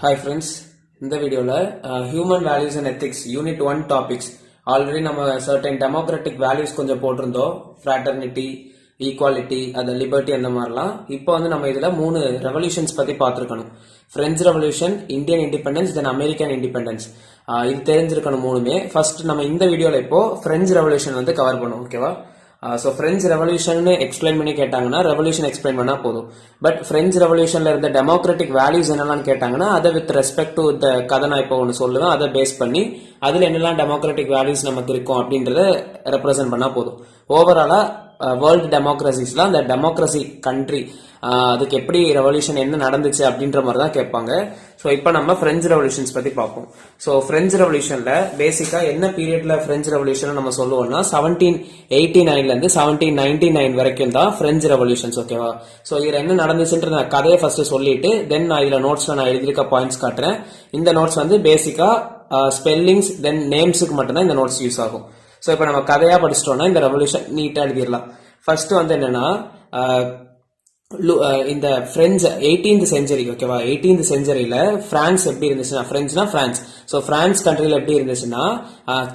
Hi friends, இந்த வீடியோல human values and ethics unit 1 topics already நம்ம சர்டன் டெமோக்ராட்டிக் வேல்யூஸ் கொஞ்சம் போட்டிருந்தோம். ஃப்ராட்டர்னிட்டி, ஈக்குவாலிட்டி, அது லிபர்ட்டி அந்த மாதிரிலாம். இப்போ வந்து நம்ம இதுல 3 ரெவல்யூஷன்ஸ் பத்தி பார்த்துருக்கணும். பிரெஞ்சு ரெவல்யூஷன், இந்தியன் இண்டிபெண்டன்ஸ், தென் அமெரிக்கன் இண்டிபெண்டன்ஸ். இது தெரிஞ்சிருக்கணும் மூணுமே. ஃபர்ஸ்ட் நம்ம இந்த வீடியோல இப்போ பிரெஞ்சு ரெவல்யூஷன் வந்து கவர் பண்ணுவோம். ஓகேவா? ஸோ பிரெஞ்சு ரெவல்யூஷன் எக்ஸ்பிளைன் பண்ணி கேட்டாங்கன்னா ரெவல்யூஷன் எக்ஸ்பிளைன் பண்ணா போதும். பட் பிரெஞ்சு ரெவல்யூஷன்ல இருந்த டெமோக்ராட்டிக் வேல்யூஸ் என்னெல்லாம் கேட்டாங்கன்னா அதை வித் ரெஸ்பெக்ட் டு த கதை நான் இப்போ ஒன்று சொல்லுவேன், அதை பேஸ் பண்ணி அதுல என்னெல்லாம் டெமோக்ராட்டிக் வேல்யூஸ் நமக்கு இருக்கும் அப்படின்றத ரெப்ரசென்ட் பண்ணா போதும். ஓவராலா வேர்ல்டு டெமோக்ரஸிஸ்ல அந்த டெமோக்ரஸி கண்ட்ரி அதுக்கு எப்படி ரெவல்யூஷன் என்ன நடந்துச்சு அப்படின்ற மாதிரி தான் கேட்பாங்க. ஸோ இப்போ நம்ம பிரெஞ்சு ரெவல்யூஷன்ஸ் பத்தி பார்ப்போம். ஸோ பிரெஞ்சு ரெவல்யூஷன்ல பேசிக்கா என்ன பீரியட்ல பிரெஞ்சு ரெவல்யூஷன் நம்ம சொல்லுவோம்னா 1789 இருந்து 1799 வரைக்கும் தான் பிரெஞ்சு ரெவல்யூஷன்ஸ். ஓகேவா? ஸோ இதுல என்ன நடந்துச்சுன்ற நான் கதையை ஃபர்ஸ்ட் சொல்லிட்டு தென் நான் இதுல நோட்ஸ்ல நான் எழுதிருக்க பாயிண்ட்ஸ் காட்டுறேன். இந்த நோட்ஸ் வந்து பேசிக்கா ஸ்பெல்லிங்ஸ் தென் நேம்ஸுக்கு மட்டும்தான் இந்த நோட்ஸ் யூஸ் ஆகும். ஸோ இப்போ நம்ம கதையா படிச்சிட்டோம்னா இந்த ரெவல்யூஷன் நீட்டா எழுதிடலாம். ஃபர்ஸ்ட் வந்து என்னன்னா இந்த பிரெஞ்சு 18th செஞ்சுரி. ஓகேவா? 18th செஞ்சுரியில பிரான்ஸ் எப்படி இருந்துச்சுன்னா, பிரெஞ்சுனா பிரான்ஸ். ஸோ பிரான்ஸ் கண்ட்ரில எப்படி இருந்துச்சுன்னா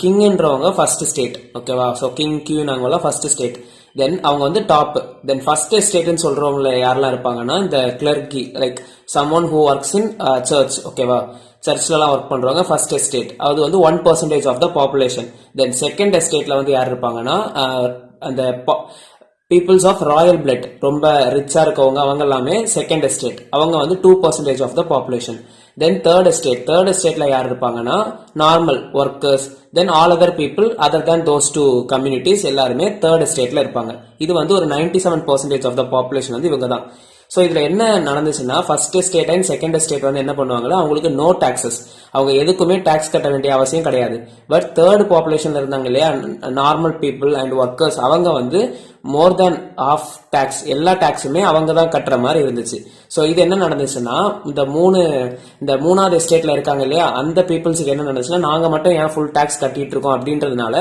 கிங்ன்றவங்க ஃபர்ஸ்ட் ஸ்டேட். ஓகேவா? ஸோ கிங் கியூனாங்கலாம் ஃபர்ஸ்ட் ஸ்டேட். தென் அவங்க வந்து டாப். தென் ஃபர்ஸ்ட் எஸ்டேட்னு சொல்றவங்கள யாரெல்லாம் இருப்பாங்கன்னா இந்த clergy, like someone who works in church. ஓகேவா? சர்ச்லாம் ஒர்க் பண்றவங்க ஃபர்ஸ்ட் எஸ்டேட். அது வந்து 1% of the population. Then second எஸ்டேட்ல வந்து யார் இருப்பாங்கன்னா அந்த பீப்புள்ஸ் ஆஃப் ராயல் பிளட், ரொம்ப ரிச்சா இருக்கவங்க, அவங்க எல்லாமே செகண்ட் எஸ்டேட். அவங்க வந்து 2% of the population. Then third estate. Third எஸ்டேட்ல யார் இருப்பாங்கன்னா normal workers, then all other people other than those two communities எல்லாருமே தேர்ட் எஸ்டேட்ல இருப்பாங்க. இது வந்து ஒரு 97% ஆஃப் த பாப்புலேஷன் வந்து இவங்க தான். ஸோ இதுல என்ன நடந்துச்சுன்னா first estate and second estate வந்து என்ன பண்ணுவாங்கன்னா அவங்களுக்கு நோ டாக்ஸஸ், அவங்க எதுக்குமே டாக்ஸ் கட்ட வேண்டிய அவசியம் கிடையாது. பட் தேர்ட் பாப்புலேஷன்ல இருந்தாங்க இல்லையா நார்மல் பீப்புள் அண்ட் ஒர்க்கர்ஸ், அவங்க வந்து மோர் தேன் ஆஃப் டாக்ஸ், எல்லா டாக்ஸுமே அவங்க தான் கட்டுற மாதிரி இருந்துச்சு. ஸோ இது என்ன நடந்துச்சுன்னா இந்த மூணாவது எஸ்டேட்ல இருக்காங்க இல்லையா அந்த பீப்புள்ஸுக்கு என்ன நடந்துச்சுன்னா நாங்க மட்டும் ஏன் ஃபுல் டாக்ஸ் கட்டிட்டு இருக்கோம் அப்படின்றதுனால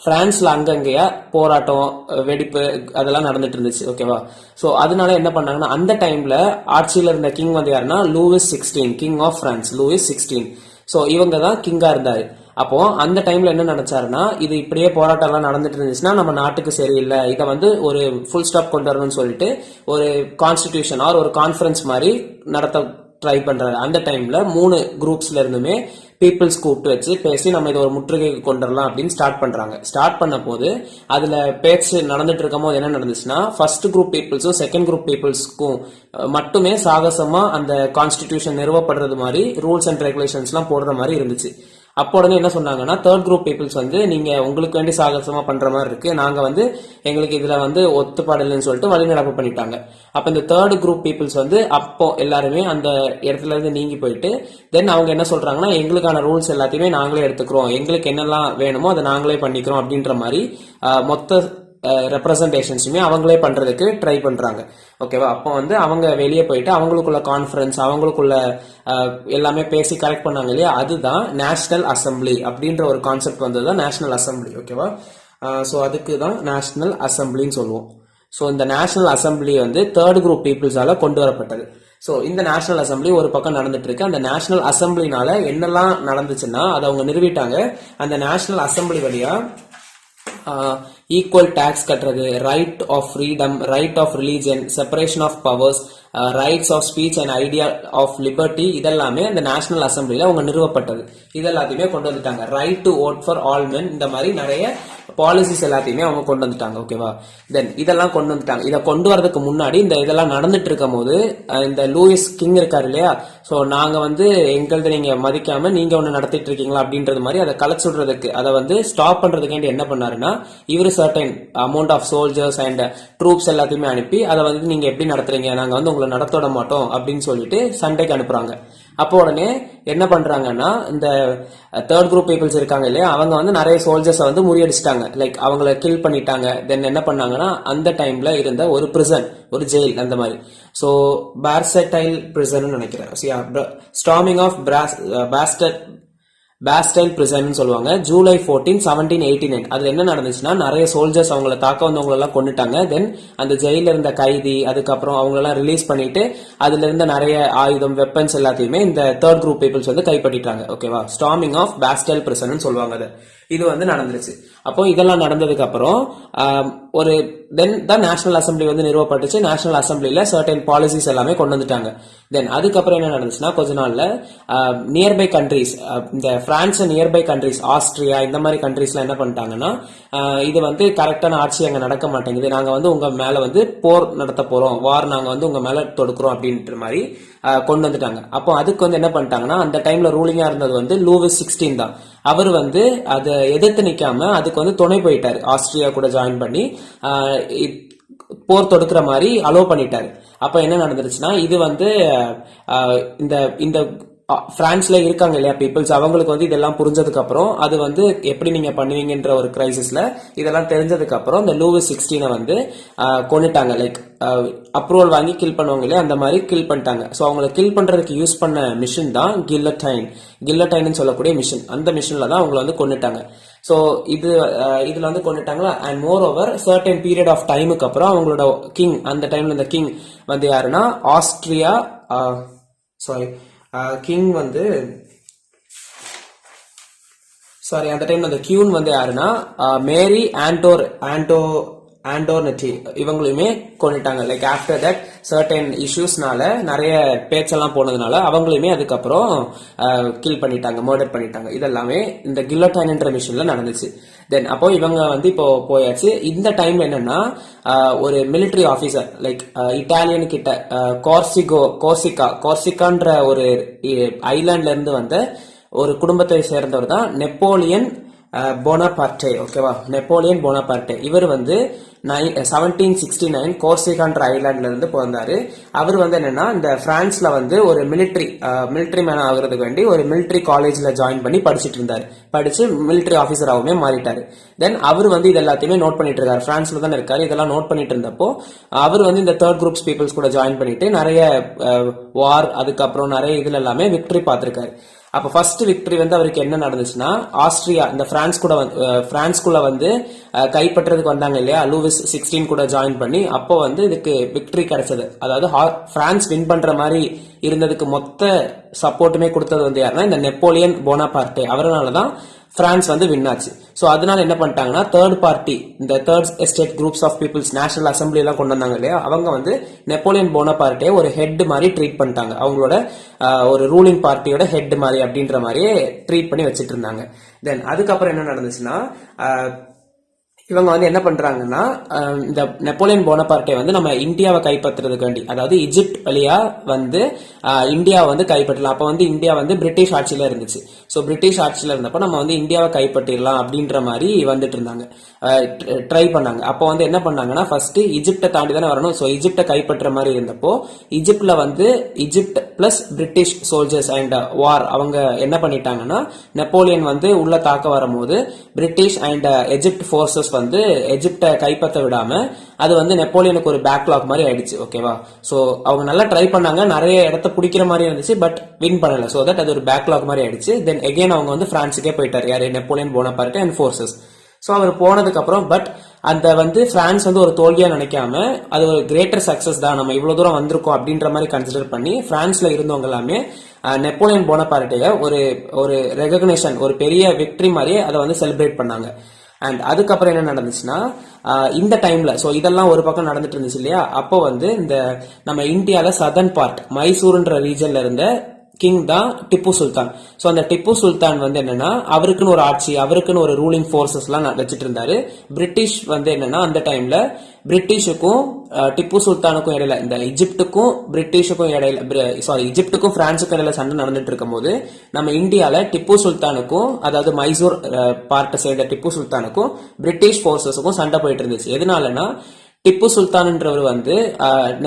பிரான்ஸ்ல அங்கங்கேயா போராட்டம், வெடிப்பு அதெல்லாம் நடந்துட்டு இருந்துச்சு. ஓகேவா? ஸோ அதனால என்ன பண்ணாங்கன்னா அந்த டைம்ல ஆட்சியில இருந்த கிங் வந்து யாருன்னா Louis 16, king of France, Louis 16. So இவங்க தான் கிங்கா இருந்தாரு. அப்போ அந்த டைம்ல என்ன நினைச்சாருன்னா இது இப்படியே போராட்டம் எல்லாம் நடந்துட்டு இருந்துச்சுன்னா நம்ம நாட்டுக்கு சரியில்லை, இதை வந்து ஒரு ஃபுல் ஸ்டாப் கொண்டு வரணும்னு சொல்லிட்டு ஒரு கான்ஸ்டிடியூஷன் ஆர் ஒரு கான்ஃபரன்ஸ் மாதிரி நடத்த ட்ரை பண்றாரு. அந்த டைம்ல 3 குரூப்ஸ்ல இருந்துமே பீப்புள்ஸ் கூப்பிட்டு வச்சு பேசி நம்ம இதை ஒரு முற்றுகைக்கு கொண்டு வரலாம் அப்படின்னு ஸ்டார்ட் பண்றாங்க. ஸ்டார்ட் பண்ண போது அதுல பேச்சு நடந்துட்டு இருக்கும் போது என்ன நடந்துச்சுன்னா ஃபர்ஸ்ட் குரூப் பீப்புள்ஸும் செகண்ட் குரூப் பீப்புள்ஸ்க்கும் மட்டுமே சாகசமா அந்த கான்ஸ்டிடியூஷன் நிறுவப்படுறது மாதிரி ரூல்ஸ் அண்ட் ரெகுலேஷன்ஸ் எல்லாம் போடுற மாதிரி இருந்துச்சு. அப்போ உடனே என்ன சொன்னாங்கன்னா தேர்ட் குரூப் பீப்புள்ஸ் வந்து நீங்க உங்களுக்கு வேண்டி சாகசமா பண்ற மாதிரி இருக்கு, நாங்க வந்து எங்களுக்கு இதுல வந்து ஒத்துப்பாடு இல்லைன்னு சொல்லிட்டு வழிநடப்பு பண்ணிட்டாங்க. அப்ப இந்த தேர்ட் குரூப் பீப்புள்ஸ் வந்து அப்போ எல்லாருமே அந்த இடத்துல இருந்து நீங்கி போயிட்டு தென் அவங்க என்ன சொல்றாங்கன்னா எங்களுக்கான ரூல்ஸ் எல்லாத்தையுமே நாங்களே எடுத்துக்கிறோம், எங்களுக்கு என்னெல்லாம் வேணுமோ அதை நாங்களே பண்ணிக்கிறோம் அப்படின்ற மாதிரி மொத்த ரெப்ரசன்டேஷன்ஸுமே அவங்களே பண்றதுக்கு ட்ரை பண்றாங்க. ஓகேவா? அப்போ வந்து அவங்க வெளியே போயிட்டு அவங்களுக்குள்ள கான்ஃபரன்ஸ், அவங்களுக்குள்ள எல்லாமே பேசி கரெக்ட் பண்ணாங்க இல்லையா, அதுதான் நேஷனல் அசம்பிளி அப்படின்ற ஒரு கான்செப்ட் வந்ததுதான் நேஷனல் அசம்பிளி. ஓகேவா? ஸோ அதுக்கு தான் நேஷனல் அசம்பிளின்னு சொல்லுவோம். ஸோ இந்த நேஷனல் அசம்பிளி வந்து தேர்ட் குரூப் பீப்புள்ஸால கொண்டு வரப்பட்டது. ஸோ இந்த நேஷனல் அசம்பிளி ஒரு பக்கம் நடந்துட்டு இருக்கு. அந்த நேஷனல் அசம்பிளினால என்னெல்லாம் நடந்துச்சுன்னா அதை அவங்க நிறுவிட்டாங்க. அந்த நேஷனல் அசம்பிளி வழியா ஈக்குவல் டாக்ஸ் கட்டுறது, right of freedom, right of religion, separation of powers, rights of speech and idea of liberty, இதெல்லாமே அந்த நேஷனல் அசம்பிளில அவங்க நிறுவப்பட்டது. இதெல்லாத்தையுமே கொண்டு வந்துட்டாங்க. Right to vote for all men, இந்த மாதிரி நிறைய பாலிசிஸ் எல்லாத்தையுமே அவங்க கொண்டு வந்துட்டாங்க. ஓகேவா? தென் இதெல்லாம் கொண்டு வந்துட்டாங்க. இதை கொண்டு வரதுக்கு முன்னாடி இந்த இதெல்லாம் நடந்துட்டு இருக்கும் போது இந்த லூயிஸ் கிங் இருக்காரு இல்லையா, ஸோ நாங்க வந்து எங்களது நீங்க மதிக்காம நீங்க ஒண்ணு நடத்திட்டு இருக்கீங்களா அப்படின்றது மாதிரி அதை கலைச்சுடுறதுக்கு, அதை வந்து ஸ்டாப் பண்றதுக்கு என்ன பண்ணாருன்னா இவரு certain amount of soldiers and troops எல்லாத்தையுமே அனுப்பி அதை வந்து நீங்க எப்படி நடத்துறீங்க, நாங்க வந்து உங்களை நடத்த மாட்டோம் அப்படின்னு சொல்லிட்டு சண்டைக்கு அனுப்புறாங்க. அப்போ உடனே என்ன பண்றாங்கன்னா இந்த தேர்ட் குரூப் பீப்புள்ஸ் இருக்காங்க இல்லையா அவங்க வந்து நிறைய சோல்ஜர்ஸ் வந்து முறியடிச்சிட்டாங்க, லைக் அவங்கள கில் பண்ணிட்டாங்க. தென் என்ன பண்ணாங்கன்னா அந்த டைம்ல இருந்த ஒரு பிரிசன், ஒரு ஜெயில் அந்த மாதிரி, ஸோ பார்சடைல் பிரிசன் நினைக்கிறேன், ஸ்டார்மிங் ஆஃப் பாஸ்டைல் பிரிசன் சொல்லுவாங்க. ஜூலை 14, 1789 அதுல என்ன நடந்துச்சுன்னா நிறைய சோல்ஜர்ஸ் அவங்கள தாக்க வந்தவங்க எல்லாம் கொண்டுட்டாங்க. தென் அந்த ஜெயில இருந்த கைதி அதுக்கப்புறம் அவங்க எல்லாம் ரிலீஸ் பண்ணிட்டு அதுல இருந்த நிறைய ஆயுதம் வெப்பன்ஸ் எல்லாத்தையுமே இந்த தேர்ட் குரூப் பீப்புள்ஸ் வந்து கைப்பற்றிட்டாங்க. ஓகேவா, ஸ்டார்மிங் ஆஃப் பாஸ்டைல் பிரிசன் சொல்லுவாங்க அது. இது வந்து நடந்துருச்சு. அப்போ இதெல்லாம் நடந்ததுக்கு அப்புறம் ஒரு தென் தான் நேஷனல் அசம்பிளி வந்து நிறுவப்பட்டுச்சு. நேஷனல் அசம்பிளில சர்டன் பாலிசிஸ் எல்லாமே கொண்டு வந்துட்டாங்க. தென் அதுக்கப்புறம் என்ன நடந்துச்சுன்னா கொஞ்ச நாள்ல நியர்பை கண்ட்ரீஸ், இந்த பிரான்ஸ் நியர்பை கண்ட்ரீஸ் ஆஸ்திரியா இந்த மாதிரி கண்ட்ரீஸ்ல என்ன பண்ணிட்டாங்கன்னா இது வந்து கரெக்டான ஆட்சி அங்க நடக்க மாட்டேங்குது, நாங்க வந்து உங்க மேல வந்து போர் நடத்த போறோம், வார் நாங்க வந்து உங்க மேல தொடுக்கிறோம் அப்படின்ற மாதிரி கொண்டு வந்துட்டாங்க. அப்போ அதுக்கு வந்து என்ன பண்ணிட்டாங்கன்னா அந்த டைம்ல ரூலிங்கா இருந்தது வந்து லூயிஸ் 16 தான். அவர் வந்து அதை எதிர்த்து நிக்காம அதுக்கு வந்து துணை போயிட்டாரு, ஆஸ்திரியா கூட ஜாயின் பண்ணி போர் தொடுக்கிற மாதிரி அலோவ் பண்ணிட்டாரு. அப்ப என்ன நடந்துருச்சுன்னா இது வந்து இந்த இந்த பிரான்ஸ்ல இருக்காங்க இல்லையா பீப்புள்ஸ், அவங்களுக்கு வந்து இதெல்லாம் புரிஞ்சதுக்கு அப்புறம் அது வந்து எப்படி நீங்க பண்ணுவீங்கன்ற ஒரு கிரைசிஸ்ல இதெல்லாம் தெரிஞ்சதுக்கு அப்புறம் இந்த லூயிஸ் 16 வந்து கொண்டுட்டாங்க. லைக் அப்ரூவல் வாங்கி கில் பண்ணுவாங்க இல்லையா, அந்த மாதிரி கில் பண்ணிட்டாங்க. ஸோ அவங்களை கில் பண்றதுக்கு யூஸ் பண்ண மிஷின் தான் கில்லட்டைன் சொல்லக்கூடிய மிஷின். அந்த மிஷின்ல தான் அவங்களை வந்து கொண்டுட்டாங்க. ஸோ இதுல வந்து கொண்டுட்டாங்களா. And moreover certain period of டைமுக்கு அப்புறம் அவங்களோட கிங், அந்த டைம்ல இந்த கிங் வந்து யாருன்னா ஆஸ்திரியா கிங் வந்து அந்த டைம்ல அந்த கியூன் வந்து யாருன்னா மேரி ஆண்டோர்னட்டி இவங்களையுமே கொண்டுட்டாங்க. லைக் ஆஃப்டர் தட் சர்டன் இஷ்யூஸ்னால நிறைய பேச்செல்லாம் போனதுனால அவங்களையுமே அதுக்கப்புறம் கில் பண்ணிட்டாங்க, மர்டர் பண்ணிட்டாங்க. இதெல்லாமே இந்த கில்லட்டைன்ன்ற மிஷின்ல நடந்துச்சு. தென் அப்போ இவங்க வந்து இப்போ போயாச்சு. இந்த டைம் என்னன்னா ஒரு மிலிட்டரி ஆபீசர் லைக் இட்டாலியன் கிட்ட கோர்சிகான்ற ஒரு ஐலாண்ட்ல இருந்து வந்த ஒரு குடும்பத்தை சேர்ந்தவர் தான் நெப்போலியன் போனாபார்ட்டே. ஓகேவா, நெப்போலியன் போனாபார்ட்டே. இவர் வந்து 1769 கோர்சிகான்ற ஐலாண்ட்ல இருந்து பிறந்தாரு. அவர் வந்து என்னன்னா இந்த பிரான்ஸ்ல வந்து ஒரு மிலிட்டரி மேன் ஆகுறதுக்கு வேண்டி ஒரு மிலிட்டரி காலேஜ்ல ஜாயின் பண்ணி படிச்சுட்டு இருந்தாரு. படிச்சு மிலிட்டரி ஆபீசராகவுமே மாறிட்டாரு. தென் அவர் வந்து இது எல்லாத்தையுமே நோட் பண்ணிட்டு இருக்காரு. பிரான்ஸ்ல தானே இருக்காரு. இதெல்லாம் நோட் பண்ணிட்டு இருந்தப்போ அவர் வந்து இந்த தேர்ட் குரூப்ஸ் பீப்புள்ஸ் கூட ஜாயின் பண்ணிட்டு நிறைய வார் அதுக்கப்புறம் நிறைய இதுல எல்லாமே விக்டரி பார்த்திருக்காரு. அப்ப ஃபர்ஸ்ட் விக்டரி வந்து அவருக்கு என்ன நடந்துச்சுன்னா ஆஸ்திரியா இந்த பிரான்ஸ்குள்ள வந்து கைப்பற்றதுக்கு வந்தாங்க இல்லையா, லூயிஸ் 16 கூட ஜாயின் பண்ணி. அப்போ வந்து இதுக்கு விக்டரி கிடைச்சது. அதாவது பிரான்ஸ் வின் பண்ற மாதிரி இருந்ததுக்கு மொத்த சப்போர்ட்டுமே கொடுத்தது வந்து யாருன்னா இந்த நெப்போலியன் போனாபார்ட்டே. அவரால்தான் பிரான்ஸ் வந்து வின் ஆச்சு. சோ அதனால என்ன பண்ணிட்டாங்கன்னா தேர்ட் பார்ட்டி, இந்த third estate groups of peoples national assembly எல்லாம் கொண்டு வந்தாங்க இல்லையா, அவங்க வந்து நெப்போலியன் போனாபார்ட்டே ஒரு ஹெட் மாதிரி ட்ரீட் பண்ணிட்டாங்க. அவங்களோட ஒரு ரூலிங் பார்ட்டியோட ஹெட் மாதிரி அப்படின்ற மாதிரியே ட்ரீட் பண்ணி வச்சிட்டு இருந்தாங்க. தென் அதுக்கப்புறம் என்ன நடந்துச்சுன்னா இவங்க வந்து என்ன பண்றாங்கன்னா இந்த நெப்போலியன் போனபார்ட்டே வந்து நம்ம இந்தியாவை கைப்பற்றுறதுக்கு வேண்டி, அதாவது இஜிப்ட் வழியா வந்து இந்தியாவை வந்து கைப்பற்றலாம். அப்ப வந்து இந்தியா வந்து பிரிட்டிஷ் ஆட்சியில இருந்துச்சு. ஸோ பிரிட்டிஷ் ஆட்சியில இருந்தப்போ நம்ம வந்து இந்தியாவை கைப்பற்றிடலாம் அப்படின்ற மாதிரி வந்துட்டு இருந்தாங்க, ட்ரை பண்ணாங்க. அப்போ வந்து என்ன பண்ணாங்கன்னா ஃபர்ஸ்ட் இஜிப்டை தாண்டி தானே வரணும். ஸோ இஜிப்டை கைப்பற்ற மாதிரி இருந்தப்போ இஜிப்ட்ல வந்து Egypt plus British soldiers and war அவங்க என்ன பண்ணிட்டாங்கன்னா நெப்போலியன் வந்து உள்ள தாக்க வரும்போது பிரிட்டிஷ் அண்ட் எஜிப்ட் போர்சஸ் வந்து எஜிப்டை கைப்பற்ற விடாம அது வந்து நெப்போலியனுக்கு ஒரு பேக்லாக் மாதிரி ஆயிடுச்சு. ஓகேவா, சோ அவங்க நல்லா ட்ரை பண்ணாங்க, நிறைய இடத்த பிடிக்கிற மாதிரி இருந்துச்சு, பட் வின் பண்ணல. சோ தட் அது ஒரு பேக்லாக் மாதிரி ஆயிடுச்சு. தென் எகைன் அவங்க வந்து பிரான்ஸுக்கே போயிட்டாரு, யாரு நெப்போலியன் போனபார்ட்டே அண்ட் போர்சஸ். சோ அவர் போனதுக்கு அப்புறம் பட் அந்த வந்து பிரான்ஸ் வந்து ஒரு தோல்வியா நினைக்காம அது ஒரு கிரேட்டர் சக்சஸ் தான், நம்ம இவ்வளவு தூரம் வந்திருக்கோம் அப்படின்ற மாதிரி கன்சிடர் பண்ணி பிரான்ஸ்ல இருந்தவங்க எல்லாமே நெப்போலியன் போனபார்ட்டே ஒரு ரெகக்னேஷன், ஒரு பெரிய விக்டரி மாதிரி அதை வந்து செலிப்ரேட் பண்ணாங்க. அண்ட் அதுக்கப்புறம் என்ன நடந்துச்சுன்னா இந்த டைம்ல சோ இதெல்லாம் ஒரு பக்கம் நடந்துட்டு இருந்துச்சு இல்லையா, அப்போ வந்து இந்த நம்ம இந்தியால சதர்ன் பார்ட் மைசூர்ன்ற ரீஜன்ல இருந்த கிங் தான் டிப்பு சுல்தான். சோ அந்த டிப்பு சுல்தான் வந்து என்னன்னா அவருக்குன்னு ஒரு ஆட்சி, அவருக்குன்னு ஒரு ரூலிங் போர்சஸ் எல்லாம் வச்சுட்டு இருந்தாரு. பிரிட்டிஷ் வந்து என்னன்னா அந்த டைம்ல பிரிட்டிஷுக்கும் டிப்பு சுல்தானுக்கும் இடையில, இந்த இஜிப்டுக்கும் பிரிட்டிஷுக்கும் இடையில இஜிப்டுக்கும் பிரான்ஸுக்கும் இடையில சண்டை நடந்துட்டு இருக்கும் போது நம்ம இந்தியால டிப்பு சுல்தானுக்கும், அதாவது மைசூர் பார்ட்டை சேர்ந்த டிப்பு சுல்தானுக்கும் பிரிட்டிஷ் போர்சஸுக்கும் சண்டை போயிட்டு இருந்துச்சு. எதனாலன்னா டிப்பு சுல்தான்ன்றவர் வந்து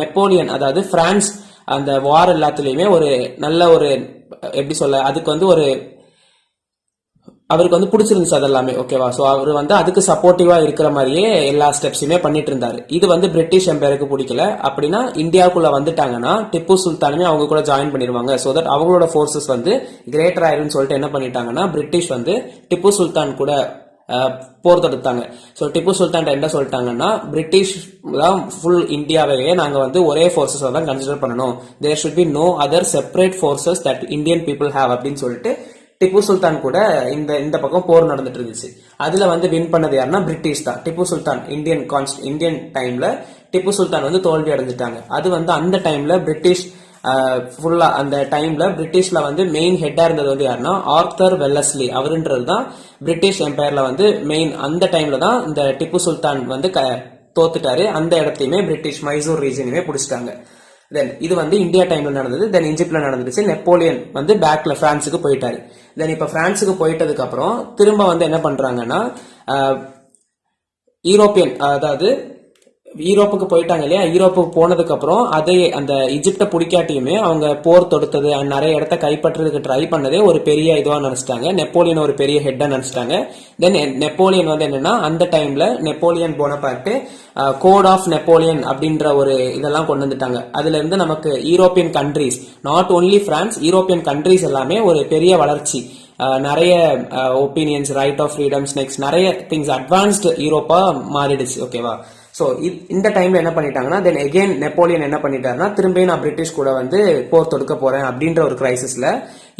நெப்போலியன், அதாவது பிரான்ஸ் அந்த வார் எல்லாத்துலயுமே ஒரு நல்ல ஒரு எப்படி சொல்ல, அதுக்கு வந்து அவருக்கு வந்து பிடிச்சிருந்துச்சு அதெல்லாமே. ஓகேவா? சோ அவர் வந்து அதுக்கு சப்போர்ட்டிவா இருக்கிற மாதிரியே எல்லா ஸ்டெப்ஸுமே பண்ணிட்டு இருந்தாரு. இது வந்து பிரிட்டிஷ் எம்பையருக்கு பிடிக்கல. அப்படின்னா இந்தியாவுக்குள்ள வந்துட்டாங்கன்னா டிப்பு சுல்தானுமே அவங்க கூட ஜாயின் பண்ணிடுவாங்க. சோ தட் அவங்களோட ஃபோர்ஸஸ் வந்து கிரேட்டர் ஆயிருன்னு சொல்லிட்டு என்ன பண்ணிட்டாங்கன்னா பிரிட்டிஷ் வந்து டிப்பு சுல்தான் கூட போர் தொடுத்தாங்க. ஸோ டிப்பு சுல்தான் என்ன சொல்லிட்டாங்கன்னா பிரிட்டிஷ் தான் ஃபுல் இந்தியாவையே நாங்க வந்து ஒரே ஃபோர்ஸஸ் தான் கன்சிடர் பண்ணணும். There should be no other separate forces that Indian people have அப்படின்னு சொல்லிட்டு டிப்பு சுல்தான் கூட இந்த பக்கம் போர் நடந்துட்டு இருந்துச்சு. அதுல வந்து வின் பண்ணது யாருன்னா பிரிட்டிஷ் தான். டிப்பு சுல்தான் இந்தியன் டைம்ல டிப்பு சுல்தான் வந்து தோல்வி அடைஞ்சிட்டாங்க. அது வந்து அந்த டைம்ல பிரிட்டிஷ் ஃபுல்லா அந்த டைம்ல பிரிட்டிஷ்ல வந்து மெயின் ஹெட்டா இருந்தது வந்து யாருன்னா ஆர்தர் வெல்லஸ்லி அவருன்றது தான் பிரிட்டிஷ் எம்பையர்ல வந்து மெயின். அந்த டைம்ல தான் இந்த டிப்பு சுல்தான் வந்து தோத்துட்டாரு. அந்த இடத்தையுமே பிரிட்டிஷ் மைசூர் ரீஜனையுமே பிடிச்சிட்டாங்க. தென் இது வந்து இந்தியா டைம்ல நடந்தது. தென் ஈஜிப்ட்ல நடந்துச்சு. நெப்போலியன் வந்து பேக்ல பிரான்ஸுக்கு போயிட்டாரு. தென் இப்ப பிரான்ஸுக்கு போயிட்டதுக்கு அப்புறம் திரும்ப வந்து என்ன பண்றாங்கன்னா யூரோப்பியன் அதாவது யூரோப்புக்கு போயிட்டாங்க இல்லையா? யூரோப்புக்கு போனதுக்கு அப்புறம் அதே அந்த ஈஜிப்ட பிடிக்காட்டியுமே அவங்க போர் தொடுத்தது நிறைய இடத்த கைப்பற்றதுக்கு ட்ரை பண்ணதே ஒரு பெரிய இதுவா நினைச்சிட்டாங்க. நெப்போலியன் ஒரு பெரிய ஹெட்டா நினைச்சிட்டாங்க. தென் நெப்போலியன் வந்து என்னன்னா அந்த டைம்ல Napoleon Bonaparte code of Napoleon அப்படின்ற ஒரு இதெல்லாம் கொண்டு வந்துட்டாங்க. அதுல இருந்து நமக்கு European countries not only France European countries எல்லாமே ஒரு பெரிய வளர்ச்சி, நிறைய opinions, right of freedoms, next நிறைய திங்ஸ் அட்வான்ஸ்டு யூரோப்பா மாறிடுச்சு. ஓகேவா? சோ இந்த டைம்ல என்ன பண்ணிட்டாங்கன்னா தென் எகெயின் நெப்போலியன் என்ன பண்ணிட்டாருன்னா திரும்ப நான் பிரிட்டிஷ் கூட வந்து போர் தொடுக்க போறேன் அப்படின்ற ஒரு கிரைசிஸ்ல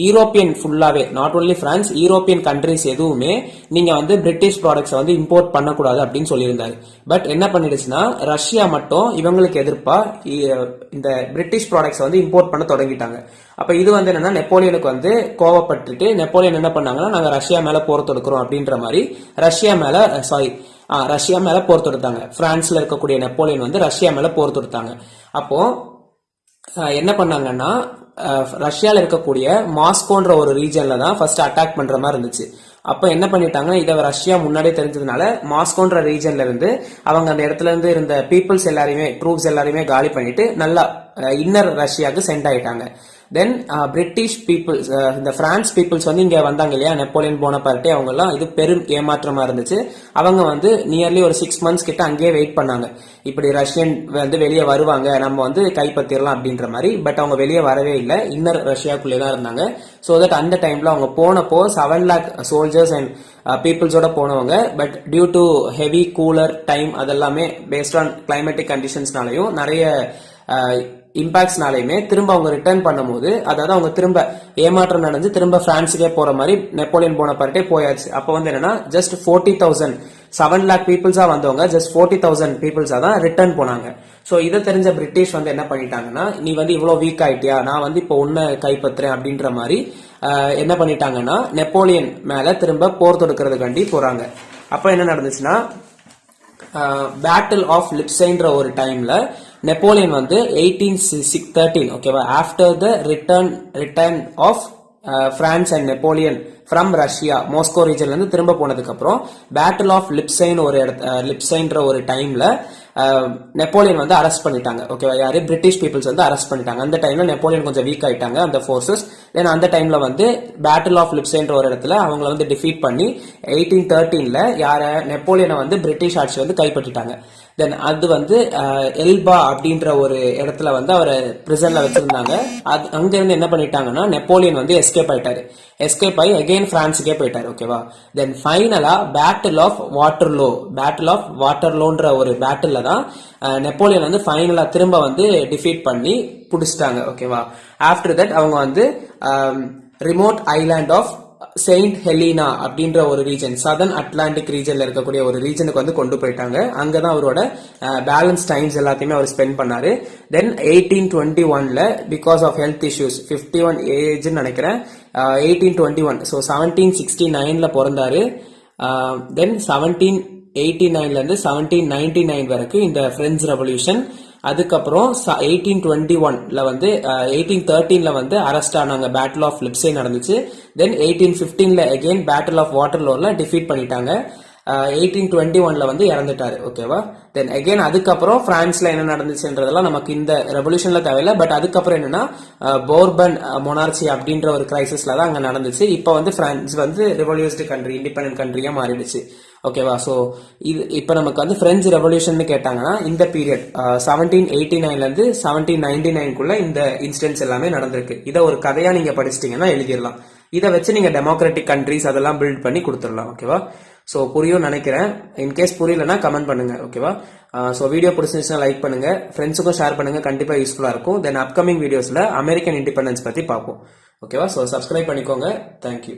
யூரோப்பியன் ஃபுல்லாவே not only France European countries எதுவுமே நீங்க வந்து பிரிட்டிஷ் ப்ராடக்ட்ஸ் வந்து இம்போர்ட் பண்ணக்கூடாது அப்படின்னு சொல்லியிருந்தாரு. பட் என்ன பண்ணிடுச்சுன்னா ரஷ்யா மட்டும் இவங்களுக்கு எதிர்ப்பா இந்த பிரிட்டிஷ் ப்ராடக்ட்ஸ் வந்து இம்போர்ட் பண்ண தொடங்கிட்டாங்க. அப்ப இது வந்து என்னன்னா நெப்போலியனுக்கு வந்து கோவப்பட்டுட்டு நெப்போலியன் என்ன பண்ணாங்கன்னா நாங்க ரஷ்யா மேல போர் தொடுக்கிறோம் அப்படின்ற மாதிரி ரஷ்யா மேல போர் தொடுத்தாங்க. பிரான்ஸ்ல இருக்கக்கூடிய நெப்போலியன் வந்து ரஷ்யா மேல போர் தொடுத்தாங்க. அப்போ என்ன பண்ணாங்கன்னா ரஷ்யால இருக்கக்கூடிய மாஸ்கோன்ற ஒரு ரீஜன்ல தான் ஃபர்ஸ்ட் அட்டாக் பண்ற மாதிரி இருந்துச்சு. அப்ப என்ன பண்ணிட்டாங்க இதை ரஷ்யா முன்னாடியே தெரிஞ்சதுனால மாஸ்கோன்ற ரீஜன்ல இருந்து அவங்க அந்த இடத்துல இருந்து இருந்த பீப்புள்ஸ் எல்லாரையுமே ட்ரூப்ஸ் எல்லாரையுமே காலி பண்ணிட்டு நல்லா இன்னர் ரஷ்யாவுக்கு சென்ட் ஆயிட்டாங்க. தென் பிரிட்டிஷ் பீப்புள்ஸ் இந்த பிரான்ஸ் பீப்புள்ஸ் வந்து இங்க வந்தாங்க இல்லையா நெப்போலியன் போனபார்ட்டே அவங்க எல்லாம் இது பெரும் ஏமாற்றமா இருந்துச்சு. அவங்க வந்து நியர்லி ஒரு 6 months கிட்ட அங்கேயே வெயிட் பண்ணாங்க. இப்படி ரஷ்யன் வந்து வெளியே வருவாங்க நம்ம வந்து கைப்பற்றிடலாம் அப்படின்ற மாதிரி. பட் அவங்க வெளியே வரவே இல்லை, இன்னர் ரஷ்யாக்குள்ளே தான் இருந்தாங்க. ஸோ தட் அந்த டைம்ல அவங்க போனப்போ 7 lakh soldiers அண்ட் பீப்புள்ஸோட போனவங்க. But due to heavy cooler time அதெல்லாமே பேஸ்ட் ஆன் கிளைமேட்டிக் கண்டிஷன்ஸ்னாலையும் நிறைய இம்பாக்ட்ஸ்னாலையுமே திரும்ப அவங்க ரிட்டர்ன் பண்ணும்போது அதாவது அவங்க திரும்ப ஏமாற்றம் நடந்து திரும்ப பிரான்ஸுக்கே போற மாதிரி நெப்போலியன் போனபார்ட்டே போயாச்சு. அப்போ வந்து என்னன்னா ஜஸ்ட் 40,000 7 lakh பீப்புள்ஸா வந்தவங்க ஜஸ்ட் 40,000 பீப்புள்ஸா தான் ரிட்டர்ன் போனாங்க. சோ இதை தெரிஞ்ச பிரிட்டிஷ் வந்து என்ன பண்ணிட்டாங்கன்னா நீ வந்து இவ்வளவு வீக் ஆயிட்டியா நான் வந்து இப்போ உன்னை கைப்பற்றுறேன் அப்படின்ற மாதிரி என்ன பண்ணிட்டாங்கன்னா நெப்போலியன் மேல திரும்ப போர் தொடுக்கிறதுக்காண்டி போறாங்க. அப்ப என்ன நடந்துச்சுன்னா பேட்டில் ஆஃப் லிப்சைன்ற ஒரு டைம்ல நெப்போலியன் வந்து 1813 ஓகேவா after the return of France and Napoleon from Russia Moscow ரீஜன்ல இருந்து திரும்ப போனதுக்கு அப்புறம் பேட்டில் ஆஃப் லிப்சைன்ற ஒரு டைம்ல நெப்போலியன் வந்து அரெஸ்ட் பண்ணிட்டாங்க. ஓகேவா? யாரு பிரிட்டிஷ் பீப்புள்ஸ் வந்து அரெஸ்ட் பண்ணிட்டாங்க. அந்த டைம்ல நெப்போலியன் கொஞ்சம் வீக் ஆயிட்டாங்க அந்த ஃபோர்ஸஸ். தென் அந்த டைம்ல வந்து பேட்டில் ஆஃப் லிப்சைன்ற ஒரு இடத்துல அவங்கள வந்து டிஃபீட் பண்ணி 1813ல யார நெப்போலியனை வந்து பிரிட்டிஷ் ஆட்சி வந்து கைப்பற்றிட்டாங்க. தென் அது வந்து எல்பா அப்படின்ற ஒரு இடத்துல வந்து அவரை பிரிசன்ல வச்சிருந்தாங்க. அங்க இருந்து என்ன பண்ணிட்டாங்கன்னா நெப்போலியன் வந்து எஸ்கேப் ஆகி அகைன் பிரான்ஸுக்கே போயிட்டாரு. ஓகேவா? தென் ஃபைனலா பேட்டில் ஆஃப் வாட்டர்லோன்ற ஒரு பேட்டில் தான் நெப்போலியன் வந்து ஃபைனலா திரும்ப வந்து டிஃபீட் பண்ணி புடிச்சிட்டாங்க. ஓகேவா? ஆஃப்டர் தட் அவங்க வந்து remote island of Saint Helena அப்படின்ற ஒரு ரீஜன் சதர்ன் அட்லாண்டிக் ரீஜன்ல இருக்கக்கூடிய ஒரு ரீஜனுக்கு வந்து கொண்டு போயிட்டாங்க. அங்கதான் அவரோட பேலன்ஸ் டைம்ஸ் எல்லாத்தையுமே அவர் ஸ்பெண்ட் பண்ணாரு. தென் 1821ல because of health issues 51 age நினைக்கிறேன் 1821 ஸோ 1769ல பிறந்தாரு. தென் 1789ல இருந்து 1799 வரைக்கும் இந்த பிரெஞ்சு ரெவல்யூஷன். அதுக்கப்புறம் 1821ல வந்து 1813ல வந்து அரெஸ்ட் ஆனாங்க. பேட்டில் ஆஃப் லிப்சை நடந்துச்சு. தென் 1815ல அகைன் பேட்டில் ஆஃப் வாட்டர்லோல டிஃபீட் பண்ணிட்டாங்க. 1821 வந்து இறந்துட்டாரு. ஓகேவா. தென் அகைன் அதுக்கப்புறம் பிரான்ஸ்ல என்ன நடந்துச்சுன்றதெல்லாம் நமக்கு இந்த ரெவல்யூஷன்ல தேவையில்லை. பட் அதுக்கப்புறம் என்னன்னா போர்பன் மொனார்சி அப்படின்ற ஒரு கிரைசிஸ்ல தான் அங்க நடந்துச்சு. இப்போ வந்து பிரான்ஸ் வந்து ரிவல்யூஸ்டு கண்ட்ரி, இண்டிபெண்டன்ட் கண்ட்ரியா மாறிடுச்சு. ஓகேவா. ஸோ இது இப்போ நமக்கு வந்து பிரெஞ்சு ரெவல்யூஷன் கேட்டாங்கன்னா இந்த பீரியட் 1789 இருந்து 1799 இந்த இன்சிடென்ட்ஸ் எல்லாமே நடந்திருக்கு. இதை ஒரு கதையா நீங்க படிச்சிட்டீங்கன்னா எழுதிடலாம். இதை வச்சு நீங்க டெமோக்ராட்டிக் கண்ட்ரிஸ் அதெல்லாம் பில்ட் பண்ணி கொடுத்துடலாம். ஓகேவா. ஸோ புரியும் நினைக்கிறேன். இன்கேஸ் புரியலன்னா கமெண்ட் பண்ணுங்க. ஓகேவா. ஸோ வீடியோ பிடிச்சிருந்துச்சுன்னா லைக் பண்ணுங்க, ஃப்ரெண்ட்ஸுக்கும் ஷேர் பண்ணுங்க, கண்டிப்பா யூஸ்ஃபுல்லா இருக்கும். தென் அப்கமிங் வீடியோஸ்ல அமெரிக்கன் இண்டிபெண்டன்ஸ் பத்தி பார்ப்போம். ஓகேவா. ஸோ சப்ஸ்கிரைப் பண்ணிக்கோங்க. தேங்க்யூ.